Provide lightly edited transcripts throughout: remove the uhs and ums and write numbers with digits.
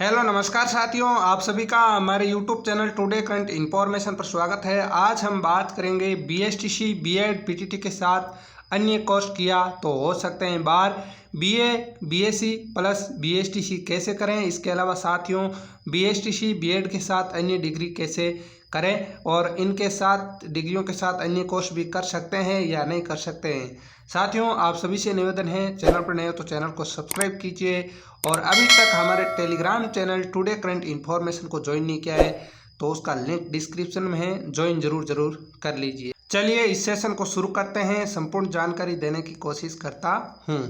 Hello नमस्कार साथियों, आप सभी का हमारे YouTube channel today current information पर स्वागत है। आज हम बात करेंगे बीएसटीसी बीएड पीटीटी के साथ अन्य कोर्स किया तो हो सकते हैं बाहर। बीए बीएससी प्लस बीएसटीसी कैसे करें, इसके अलावा साथियों बीएसटीसी बीएड के साथ अन्य डिग्री कैसे करें और इनके साथ डिग्रियों के साथ अन्य कोर्स भी कर सकते हैं या नहीं कर सकते हैं। साथियों आप सभी से निवेदन है, चैनल पर नए हो तो चैनल को सब्सक्राइब कीजिए और अभी तक हमारे Telegram channel today current information को ज्वाइन नहीं किया है तो उसका लिंक डिस्क्रिप्शन में है, ज्वाइन जरूर कर लीजिए। चलिए इस सेशन को शुरू करते हैं, संपूर्ण जानकारी देने की कोशिश करता हूँ।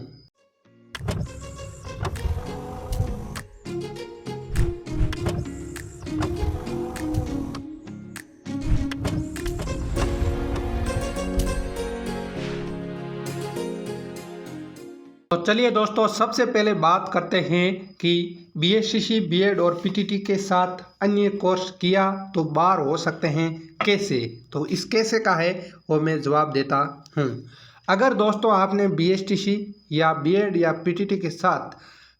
तो चलिए दोस्तों, सबसे पहले बात करते हैं कि बीएससीसी बीएड और पीटीटी के साथ अन्य कोर्स किया तो बाहर हो सकते हैं कैसे। तो इस कैसे का है वो मैं जवाब देता हूँ। अगर दोस्तों आपने बीएसटीसी या बीएड या पीटीटी के साथ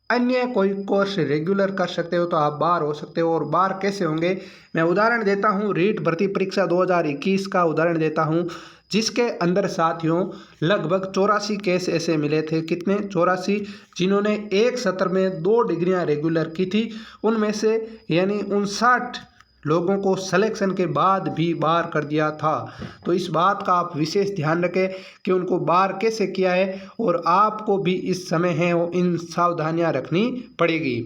अन्य कोई कोर्स रेगुलर कर सकते हो तो आप बाहर हो सकते हो। और बाहर कैसे होंगे, मैं उदाहरण देता हूँ। रीट भर्ती परीक्षा 2021 का उदाहरण देता हूँ, जिसके अंदर साथियों लगभग 84 केस ऐसे मिले थे। कितने? 84, जिन्होंने एक सत्र में 2 डिग्रियां रेगुलर की थी। उनमें से यानी 59 लोगों को सिलेक्शन के बाद भी बाहर कर दिया था। तो इस बात का आप विशेष ध्यान रखें कि उनको बाहर कैसे किया है और आपको भी इस समय है वो इन सावधानियां रखनी पड़ेगी।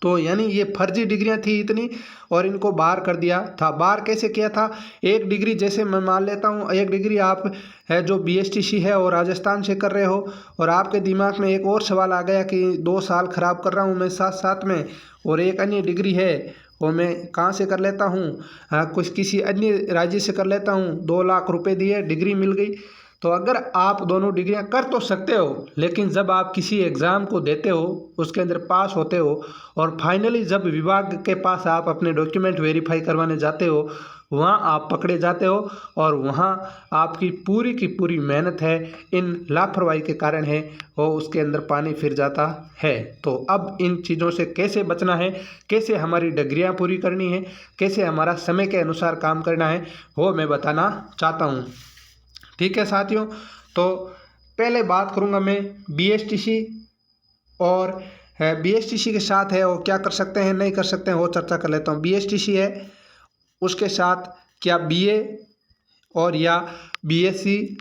तो यानी ये फर्जी डिग्रियां थी इतनी और इनको बाहर कर दिया था। बाहर कैसे किया था? एक डिग्री, जैसे मैं मान लेता हूँ एक डिग्री आप है जो बीएसटीसी है और राजस्थान से कर रहे हो और आपके दिमाग में एक और सवाल आ गया कि 2 साल खराब कर रहा हूँ मैं साथ साथ में, और एक अन्य डिग्री है वो मैं कहाँ से कर लेता हूँ, हाँ कुछ किसी अन्य राज्य से कर लेता हूँ, 2 लाख रुपए दिए डिग्री मिल गई। तो अगर आप दोनों डिग्रियां कर तो सकते हो, लेकिन जब आप किसी एग्ज़ाम को देते हो उसके अंदर पास होते हो और फाइनली जब विभाग के पास आप अपने डॉक्यूमेंट वेरीफाई करवाने जाते हो, वहाँ आप पकड़े जाते हो और वहाँ आपकी पूरी की पूरी मेहनत है इन लापरवाही के कारण है वो उसके अंदर पानी फिर जाता है। तो अब इन चीज़ों से कैसे बचना है, कैसे हमारी डिग्रियाँ पूरी करनी है, कैसे हमारा समय के अनुसार काम करना है, वो मैं बताना चाहता हूँ। ठीक है साथियों, तो पहले बात करूंगा मैं बीएसटीसी और बीएसटीसी के साथ है वो क्या कर सकते हैं नहीं कर सकते हैं वो चर्चा कर लेता हूँ। बीएसटीसी है उसके साथ क्या बीए और या बीएससी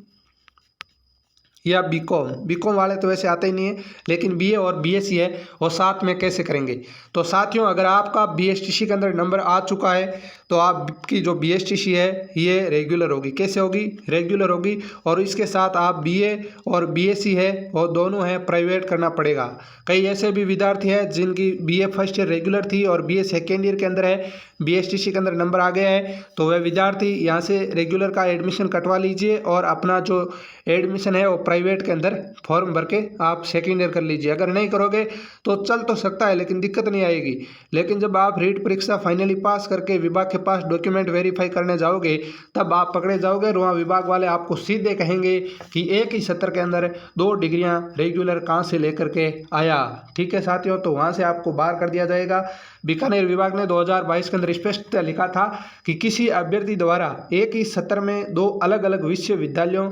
या बीकॉम वाले तो वैसे आते ही नहीं है, लेकिन बीए और बीएससी है और साथ में कैसे करेंगे। तो साथियों अगर आपका बीएसटीसी के अंदर नंबर आ चुका है तो आपकी जो बीएसटीसी है ये रेगुलर होगी। कैसे होगी? रेगुलर होगी। और इसके साथ आप बीए और बीएससी है वो दोनों है प्राइवेट करना पड़ेगा। कई ऐसे भी विद्यार्थी हैं जिनकी बीए फर्स्ट ईयर रेगुलर थी और बीए सेकेंड ईयर के अंदर है, बीएसटीसी के अंदर नंबर आ गया है, तो वह विद्यार्थी यहाँ से रेगुलर का एडमिशन कटवा लीजिए और अपना जो एडमिशन है वो प्राइवेट के अंदर फॉर्म भर के आप सेकेंड ईयर कर लीजिए। अगर नहीं करोगे तो चल तो सकता है लेकिन दिक्कत नहीं आएगी। लेकिन जब आप रीट परीक्षा फाइनली पास करके विभाग के पास डॉक्यूमेंट वेरीफाई करने जाओगे तब आप पकड़े जाओगे और वहाँ विभाग वाले आपको सीधे कहेंगे कि एक ही सत्र के अंदर 2 डिग्रियां रेगुलर कहाँ से लेकर के आया। ठीक है साथियों, तो वहाँ से आपको बाहर कर दिया जाएगा। बीकानेर विभाग ने 2022 के अंदर स्पष्ट लिखा था कि किसी अभ्यर्थी द्वारा एक ही सत्र में 2 अलग अलग विश्वविद्यालयों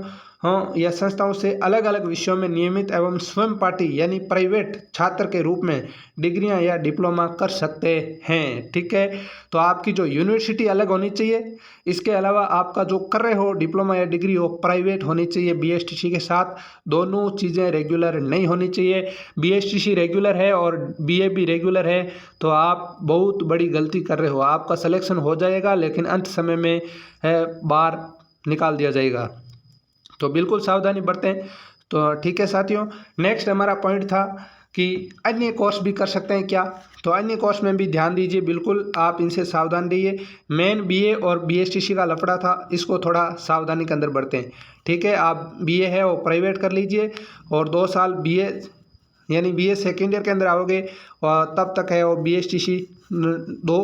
या संस्थाओं से अलग अलग विषयों में नियमित एवं स्वयं पाठी यानी प्राइवेट छात्र के रूप में डिग्रियां या डिप्लोमा कर सकते हैं। ठीक है, तो आपकी जो यूनिवर्सिटी अलग होनी चाहिए, इसके अलावा आपका जो कर रहे हो डिप्लोमा या डिग्री हो प्राइवेट होनी चाहिए। बीएसटीसी के साथ दोनों चीज़ें रेगुलर नहीं होनी चाहिए। बीएसटीसी रेगुलर है और बीए भी रेगुलर है तो आप बहुत बड़ी गलती कर रहे हो। आपका सिलेक्शन हो जाएगा लेकिन अंत समय में बाहर निकाल दिया जाएगा, तो बिल्कुल सावधानी बरतें। तो ठीक है साथियों, नेक्स्ट हमारा पॉइंट था कि अन्य कोर्स भी कर सकते हैं क्या। तो अन्य कोर्स में भी ध्यान दीजिए, बिल्कुल आप इनसे सावधान रहिए। मेन बीए और बीएसटीसी का लफड़ा था, इसको थोड़ा सावधानी के अंदर बरतें। ठीक है, आप बीए है वो प्राइवेट कर लीजिए और 2 साल बीए यानी बीए सेकेंड ईयर के अंदर आओगे तब तक है वो BSTC 2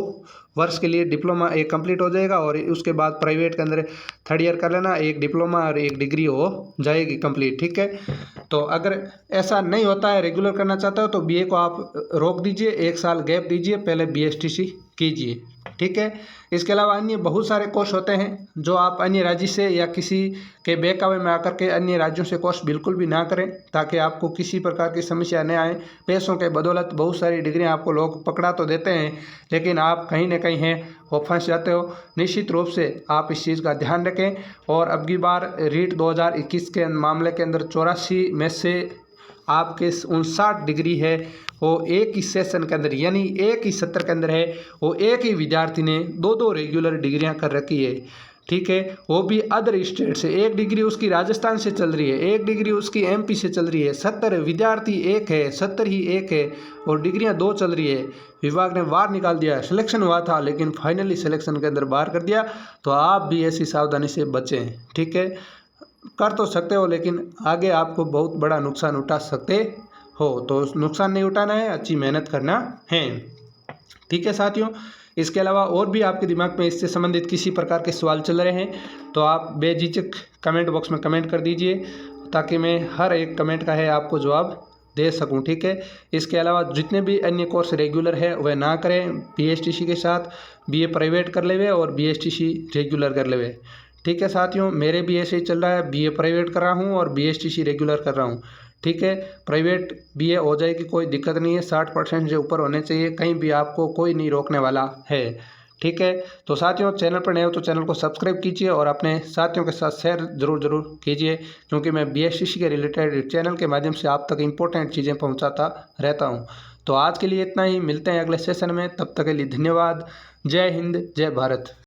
वर्ष के लिए डिप्लोमा एक कंप्लीट हो जाएगा और उसके बाद प्राइवेट के अंदर 3rd ईयर कर लेना, एक डिप्लोमा और एक डिग्री हो जाएगी कंप्लीट। ठीक है, तो अगर ऐसा नहीं होता है, रेगुलर करना चाहते हो तो BA को आप रोक दीजिए, 1 साल गैप दीजिए, पहले BSTC कीजिए। ठीक है, इसके अलावा अन्य बहुत सारे कोर्स होते हैं जो आप अन्य राज्य से या किसी के बहकावे में आकर के अन्य राज्यों से कोर्स बिल्कुल भी ना करें, ताकि आपको किसी प्रकार की समस्या न आए। पैसों के बदौलत बहुत सारी डिग्रियां आपको लोग पकड़ा तो देते हैं, लेकिन आप कहीं ना कहीं हैं वो फंस जाते हो। निश्चित रूप से आप इस चीज़ का ध्यान रखें। और अब की बार रीट 2021 के मामले के अंदर 84 में से आपके 59 डिग्री है वो एक ही सेशन के अंदर, यानी एक ही सत्र के अंदर है, वो एक ही विद्यार्थी ने 2-2 रेगुलर डिग्रियां कर रखी है। ठीक है, वो भी अदर स्टेट से। एक डिग्री उसकी राजस्थान से चल रही है, एक डिग्री उसकी MP से चल रही है। 70 विद्यार्थी एक है, 70 ही एक है और डिग्रियां 2 चल रही है। विभाग ने बाहर निकाल दिया, सिलेक्शन हुआ था लेकिन फाइनली सिलेक्शन के अंदर बाहर कर दिया। तो आप भी ऐसी सावधानी से बचें। ठीक है, कर तो सकते हो लेकिन आगे आपको बहुत बड़ा नुकसान उठा सकते हो, तो नुकसान नहीं उठाना है, अच्छी मेहनत करना है। ठीक है साथियों, इसके अलावा और भी आपके दिमाग में इससे संबंधित किसी प्रकार के सवाल चल रहे हैं तो आप बेझिझक कमेंट बॉक्स में कमेंट कर दीजिए, ताकि मैं हर एक कमेंट का है आपको जवाब दे सकूं। ठीक है, इसके अलावा जितने भी अन्य कोर्स रेगुलर है वह ना करें, BSTC के साथ BA प्राइवेट कर लेवे और BSTC रेगुलर कर लेवे। ठीक है साथियों, मेरे भी ऐसे ही चल रहा है, BA प्राइवेट कर रहा हूँ और BSTC रेगुलर कर रहा हूँ। ठीक है, प्राइवेट BA हो जाएगी, कोई दिक्कत नहीं है, 60% से ऊपर होने चाहिए, कहीं भी आपको कोई नहीं रोकने वाला है। ठीक है, तो साथियों चैनल पर नए हो तो चैनल को सब्सक्राइब कीजिए और अपने साथियों के साथ शेयर ज़रूर कीजिए, क्योंकि मैं BSTC के रिलेटेड चैनल के माध्यम से आप तक इम्पोर्टेंट चीज़ें पहुंचाता रहता हूं। तो आज के लिए इतना ही, मिलते हैं अगले सेशन में, तब तक के लिए धन्यवाद। जय हिंद, जय भारत।